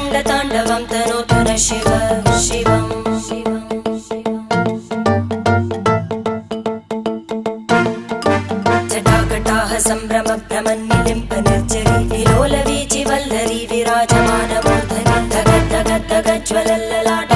रङ्गताण्डवं तनोतु न शिव शिवम् जटाकटाः सम्भ्रमभ्रमन्निलिम्प निर्जरी विलोलवीचि वल्लरी विराजमानमूर्धनि धगद्धगद्धगज्ज्वलल्ललाट